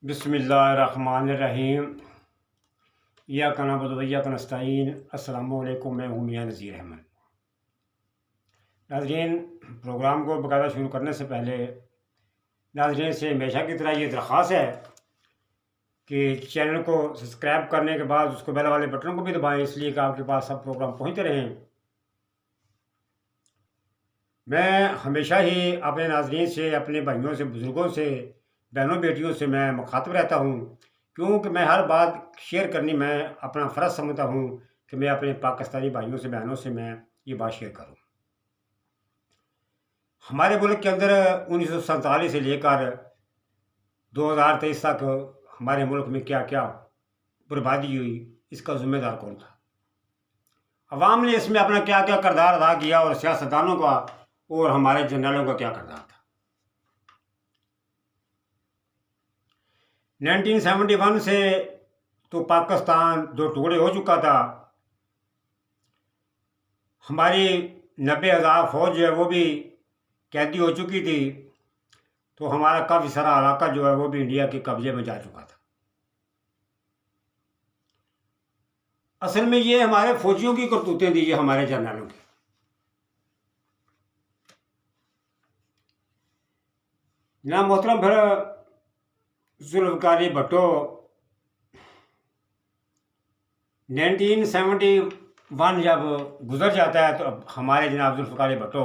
बिस्मिल्लाहिर्रहमानिर्रहीम। इय्याका नअबुदु व इय्याका नस्तईन। अस्सलामु अलैकुम। मैं हूँ मियां नज़ीर अहमद। नाज़रीन, प्रोग्राम को बाकायदा शुरू करने से पहले नाज़रीन से हमेशा की तरह ये दरख्वास्त है कि चैनल को सब्सक्राइब करने के बाद उसको बेल वाले बटन को भी दबाएं, इसलिए कि आपके पास सब प्रोग्राम पहुँचते रहें। मैं हमेशा ही अपने नाज़रीन से, अपने भाइयों से, बुज़ुर्गों से, बहनों बेटियों से मैं मुखातिब रहता हूँ, क्योंकि मैं हर बात शेयर करनी मैं अपना फ़र्ज़ समझता हूँ कि मैं अपने पाकिस्तानी भाइयों से, बहनों से मैं ये बात शेयर करूँ। हमारे मुल्क के अंदर 1947 से लेकर 2023 तक हमारे मुल्क में क्या क्या बर्बादी हुई, इसका ज़िम्मेदार कौन था? अवाम ने इसमें अपना क्या क्या किरदार अदा किया और सियासतदानों का और हमारे जनरलों का क्या किरदार था? 1971 से तो पाकिस्तान दो टुकड़े हो चुका था। हमारी 90,000 फौज जो है वो भी कैदी हो चुकी थी, तो हमारा काफ़ी सारा इलाका जो है वो भी इंडिया के कब्जे में जा चुका था। असल में ये हमारे फौजियों की करतूतें थी, ये हमारे जनरलों की। ना मोहतरम, फिर जुल्फ़िकार भुट्टो 1971 जब गुजर जाता है तो हमारे जनाब जुल्फ़िकार भुट्टो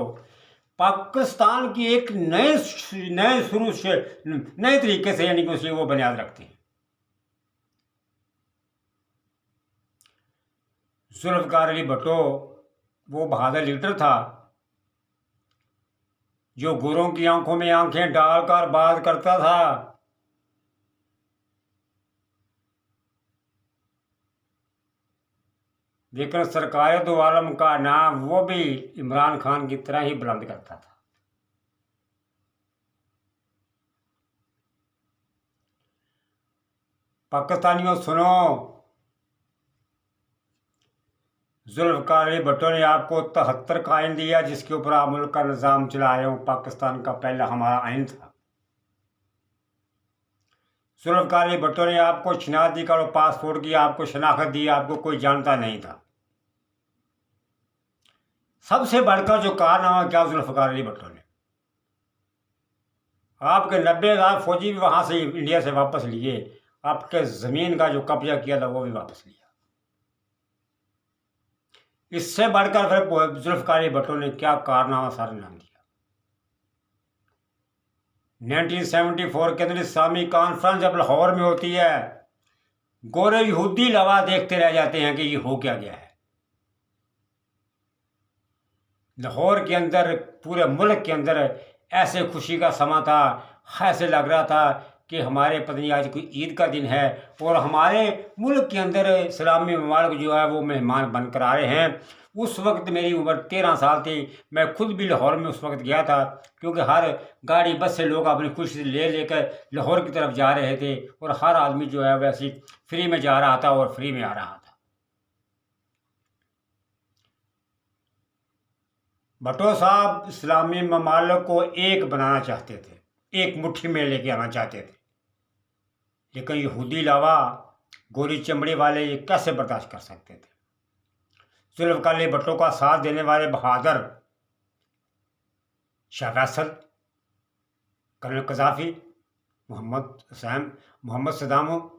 पाकिस्तान की एक नए शुरू से नए तरीके से यानी कि उसे वो बुनियाद रखते हैं। जुल्फ़िकार भुट्टो वो बहादुर लीडर था जो गोरों की आंखों में आंखें डालकर बात करता था। लेकिन सरकार दो आलम का नाम वो भी इमरान खान की तरह ही बुलंद करता था। पाकिस्तानियों सुनो, जुल्फ़िकार भुट्टो ने आपको 73 का आइन दिया जिसके ऊपर आप मुल्क का निज़ाम चला रहे हो। पाकिस्तान का पहला हमारा आइन था। जुल्फ़िकार भुट्टो ने आपको शनाख्त दी, करो पासपोर्ट की आपको शनाख्त दी, आपको कोई जानता नहीं था। सबसे बढ़कर जो कारनामा क्या जुल्फ़िकार भुट्टो ने, आपके 90,000 फौजी भी वहां से इंडिया से वापस लिए, आपके ज़मीन का जो कब्जा किया था वो भी वापस लिया। इससे बढ़कर फिर जुल्फ़िकार भुट्टो ने क्या कारनामा सर अंजाम दिया। 1974 के अंदर इस्लामी कॉन्फ्रेंस जब लाहौर में होती है, गोरे यहूदी लवा देखते रह जाते हैं कि ये हो क्या गया है। लाहौर के अंदर, पूरे मुल्क के अंदर ऐसे खुशी का समा था, ऐसे लग रहा था कि हमारे पता नहीं आज कोई ईद का दिन है और हमारे मुल्क के अंदर इस्लामी ममालिक जो है वो मेहमान बनकर आ रहे हैं। उस वक्त मेरी उम्र 13 साल थी। मैं खुद भी लाहौर में उस वक्त गया था, क्योंकि हर गाड़ी बस से लोग अपनी खुशी ले लेकर लाहौर की तरफ जा रहे थे और हर आदमी जो है वैसे फ्री में जा रहा था और फ्री में आ रहा था। भुट्टो साहब इस्लामी ममालिक को एक बनाना चाहते थे, एक मुट्ठी में लेके आना चाहते थे, लेकिन यहूदी लावा, गोरी चमड़ी वाले ये कैसे बर्दाश्त कर सकते थे। जुल्फ़िकार भुट्टो का साथ देने वाले बहादुर शाह फैसल, कर्नल कज़ाफ़ी, मोहम्मद सद्दाम,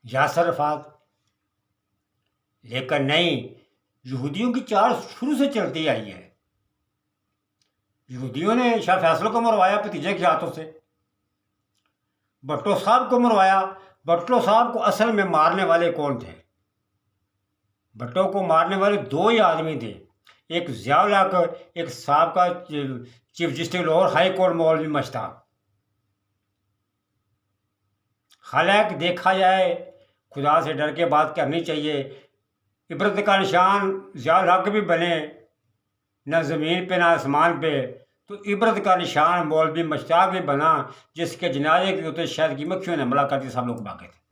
यासर अरफ़ात, लेकिन नहीं, यहूदियों की चाल शुरू से चलती आई है। यहूदियों ने शाह फैसल को मरवाया भतीजे के हाथों से, भुट्टो साहब को मरवाया। भुट्टो साहब को असल में मारने वाले कौन थे? भुट्टो को मारने वाले दो ही आदमी थे, एक ज़िया-उल हक, एक साबका chief justice Lahore high court मौलवी मुश्ताक। हालांकि देखा जाए, खुदा से डर के बात करनी चाहिए। इबरत का निशान ज़िया-उल हक भी बने, न ज़मीन पे न आसमान पे, तो इबरत का निशान मौलवी मुश्ताक भी बना, जिसके जनाजे के होते शायद की मक्खियों ने हमला कर दिया, सब लोग भागे थे।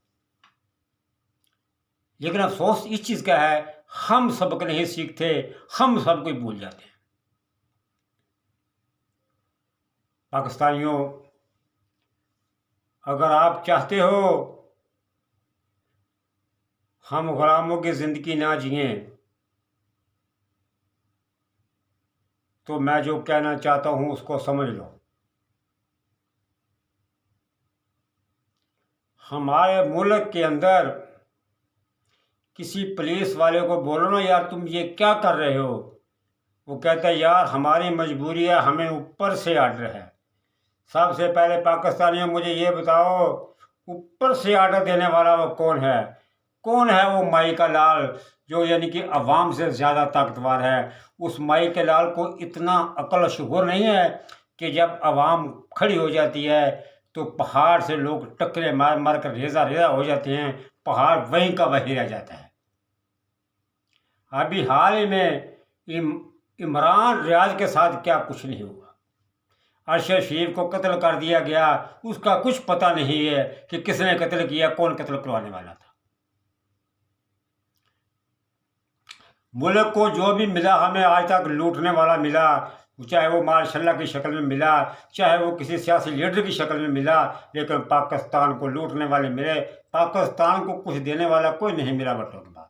लेकिन अफसोस इस चीज़ का है, हम सबक नहीं सीखते, हम सब कुछ भूल जाते हैं। पाकिस्तानियों, अगर आप चाहते हो हम गुलामों की ज़िंदगी ना जिए, तो मैं जो कहना चाहता हूँ उसको समझ लो। हमारे मुल्क के अंदर किसी पुलिस वाले को बोलो ना, यार तुम ये क्या कर रहे हो, वो कहता है यार हमारी मजबूरी है, हमें ऊपर से आर्डर है। सबसे पहले पाकिस्तानियों मुझे ये बताओ, ऊपर से आर्डर देने वाला वो कौन है? कौन है वो माई का लाल जो यानी कि अवाम से ज़्यादा ताकतवर है? उस माई के लाल को इतना अक्ल शुगर नहीं है कि जब अवाम खड़ी हो जाती है तो पहाड़ से लोग टकरे मार मार कर रेजा रेजा हो जाते हैं, पहाड़ वहीं का वहीं रह जाता है। अभी हाल ही में इमरान रियाज के साथ क्या कुछ नहीं हुआ। अरशद शरीफ को कत्ल कर दिया गया, उसका कुछ पता नहीं है कि किसने कत्ल किया, कौन कत्ल करवाने वाला था। मुल्क को जो भी मिला हमें आज तक लूटने वाला मिला, चाहे वो मार्शल्ला की शक्ल में मिला, चाहे वो किसी सियासी लीडर की शक्ल में मिला, लेकिन पाकिस्तान को लूटने वाले मिले। पाकिस्तान को कुछ देने वाला कोई नहीं मिला। बटों के बाद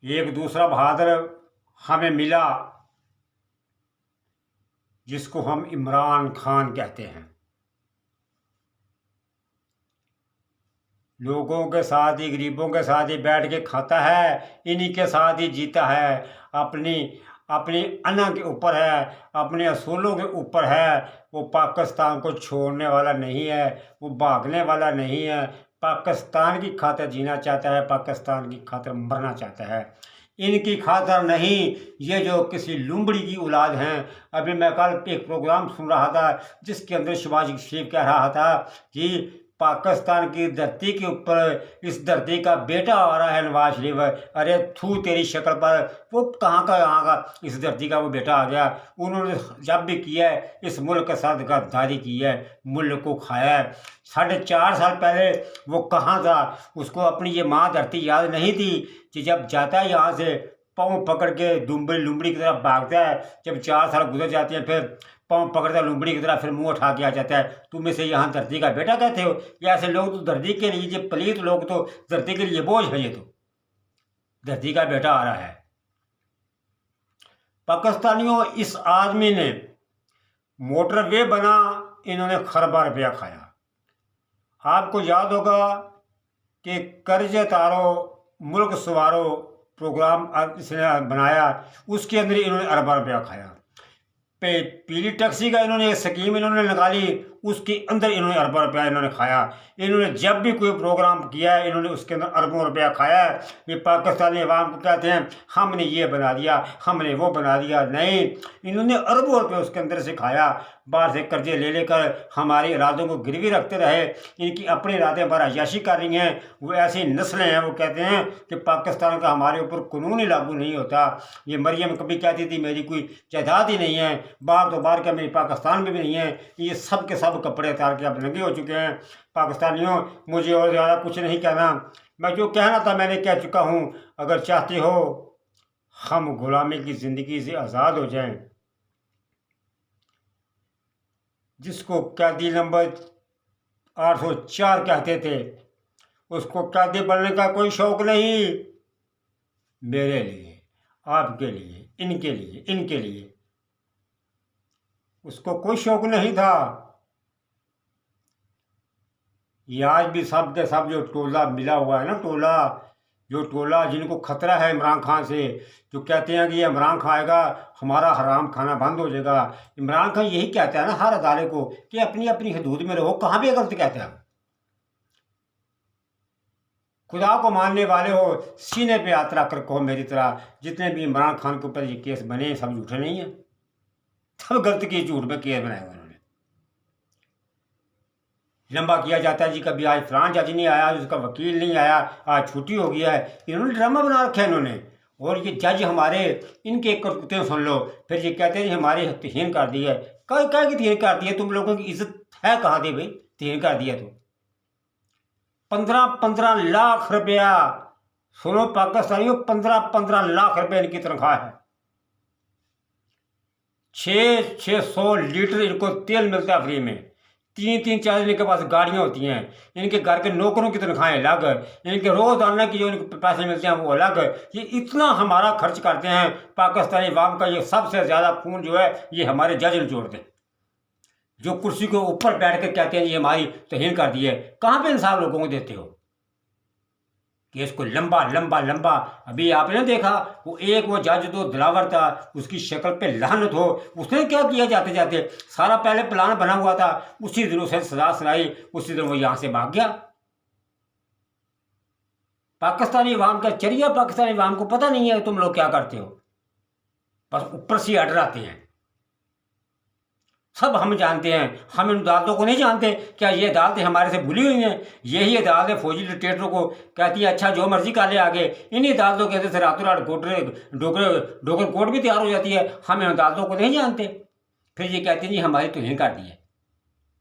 एक दूसरा बहादुर हमें मिला जिसको हम इमरान खान कहते हैं। लोगों के साथ ही, गरीबों के साथ ही बैठ के खाता है, इन्हीं के साथ ही जीता है। अपनी अपनी अना के ऊपर है, अपने असूलों के ऊपर है। वो पाकिस्तान को छोड़ने वाला नहीं है, वो भागने वाला नहीं है। पाकिस्तान की खातिर जीना चाहता है, पाकिस्तान की खातिर मरना चाहता है, इनकी खातिर नहीं। ये जो किसी लुम्बड़ी की औलाद हैं। अभी मैं कल एक प्रोग्राम सुन रहा था जिसके अंदर शहबाज शरीफ कह रहा था कि पाकिस्तान की धरती के ऊपर इस धरती का बेटा आ रहा है नवाज शरीफ। अरे थू तेरी शक्ल पर, वो कहाँ का इस धरती का वो बेटा आ गया। उन्होंने जब भी किया है इस मुल्क के साथ गद्दारी की है, मुल्क को खाया है। 4.5 साल पहले वो कहाँ था, उसको अपनी ये माँ धरती याद नहीं थी कि जब जाता है यहाँ से पाँव पकड़ के दुम्बड़ी लुम्बड़ी की तरफ भागता है। जब 4 साल गुजर जाते हैं फिर पाँव पकड़ता है लुम्बड़ी की तरह, फिर मुंह उठा के आ जाता है, तुम इसे यहाँ धरती का बेटा कहते हो? या ऐसे लोग तो धरती के लिए, ये पलीत लोग तो धरती के लिए बोझ है। ये तो धरती का बेटा आ रहा है। पाकिस्तानियों, इस आदमी ने मोटरवे बना, इन्होंने खरबा रुपया खाया। आपको याद होगा कि कर्ज तारो मुल्क सवारो प्रोग्राम इसने बनाया, उसके अंदर इन्होंने अरबा रुपया खाया। पीली टैक्सी का इन्होंने स्कीम इन्होंने निकाली, उसके अंदर इन्होंने अरबों रुपया इन्होंने खाया। इन्होंने जब भी कोई प्रोग्राम किया है इन्होंने उसके अंदर अरबों रुपया खाया है। ये पाकिस्तानी अवाम को कहते हैं हमने ये बना दिया, हमने वो बना दिया। नहीं, इन्होंने अरबों रुपये उसके अंदर से खाया। बाहर से कर्जे ले लेकर हमारे इरादों को गिरवी रखते रहे। इनकी अपने इरादे पर अयाशी कर रही हैं। वो ऐसी नस्लें हैं, वो कहते हैं कि पाकिस्तान का हमारे ऊपर कानून ही लागू नहीं होता। ये मरियम कभी कहती थी मेरी कोई जायदाद ही नहीं है, बाहर तो बाहर क्या मेरी पाकिस्तान में भी नहीं है। ये सब के सब कपड़े उतार के अब नंगे हो चुके हैं। पाकिस्तानियों, मुझे और ज़्यादा कुछ नहीं कहना, मैं जो कहना था मैंने कह चुका हूँ। अगर चाहते हो हम गुलामी की ज़िंदगी से आज़ाद हो जाएं, जिसको कैदी नंबर 804 कहते थे, उसको कैदी बनने का कोई शौक नहीं। मेरे लिए, आपके लिए, इनके लिए उसको कोई शौक नहीं था। ये आज भी सब के सब जो टोला मिला हुआ है ना, टोला जिनको खतरा है इमरान खान से, जो कहते हैं कि ये इमरान खान आएगा हमारा हराम खाना बंद हो जाएगा। इमरान खान यही कहता है ना हर अदारे को कि अपनी अपनी हदूद में रहो। कहाँ भी गलत कहता है। खुदा को मानने वाले हो, सीने पे हाथ रख कर कहो मेरी तरह, जितने भी इमरान खान के ऊपर ये केस बने सब झूठे नहीं हैं, सब गलत की झूठ में केस बनाए हुए। लंबा किया जाता है जी, कभी आज फलान जज नहीं आया, उसका वकील नहीं आया, आज छुट्टी हो गया है। इन्होंने ड्रामा बना रखा है इन्होंने। और ये जज हमारे, इनके करतूतें सुन लो, फिर ये कहते हैं जी हमारी तहीन कर दी है। कह की तहीन कर दी है? तुम लोगों की इज्जत है कहाँ थी भाई, तहीन कर दिया तो 15-15 लाख रुपया। सुनो पाकिस्तानियों, 15-15 लाख रुपये इनकी तनख्वाह है। 600 लीटर इनको तेल मिलता है फ्री में। 3-3 4 इनके पास गाड़ियाँ होती हैं। इनके घर के नौकरों की तनख्वाहें अलग, इनके रोज़ाना की जो इनको पैसे मिलते हैं वो अलग। ये इतना हमारा खर्च करते हैं। पाकिस्तानी अवाम का ये सबसे ज़्यादा खून जो है ये हमारे जज निचोड़ते हैं, जो कुर्सी के ऊपर बैठ कर कहते हैं ये हमारी तौहीन कर दी है। कहाँ पे इंसाफ लोगों को देते हो? केस को लंबा लंबा लंबा। अभी आपने देखा वो जज जो दिलावर था, उसकी शक्ल पे लानत हो, उसने क्या किया जाते जाते? सारा पहले प्लान बना हुआ था, उसी दिन उसे सजा सुनाई, उसी दिन वो यहाँ से भाग गया। पाकिस्तानी अवाम का चरिया, पाकिस्तानी अवाम को पता नहीं है तुम लोग क्या करते हो, बस ऊपर से अड़ आते हैं। सब हम जानते हैं, हम इन अदालतों को नहीं जानते क्या? ये अदालतें हमारे से भूली हुई हैं? यही अदालतें फौजी डिक्टेटरों को कहती हैं अच्छा जो मर्जी कर ले आगे। इन्हीं अदालतों के से रातों रात डोगर कोर्ट भी तैयार हो जाती है। हम इन अदालतों को नहीं जानते, फिर ये कहते हैं जी हमारी तौहीन कर दी है।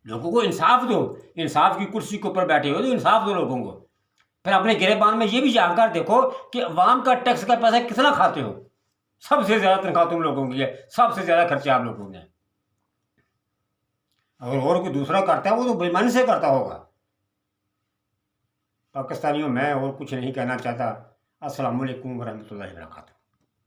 लोगों को इंसाफ दो, इंसाफ की कुर्सी के ऊपर बैठे हो तो इंसाफ दो लोगों को। फिर अपने गिरेबान में ये भी जानकर देखो कि अवाम का टैक्स का पैसा कितना खाते हो। सबसे ज़्यादा तनख्वाह तुम लोगों की है, सबसे ज़्यादा खर्चा आप लोगों ने। अगर और कोई दूसरा करता है वो तो बेईमानी से करता होगा। पाकिस्तानियों, मैं और कुछ नहीं कहना चाहता। अस्सलाम वालेकुम वरहमतुल्लाहि वबरकातुहू।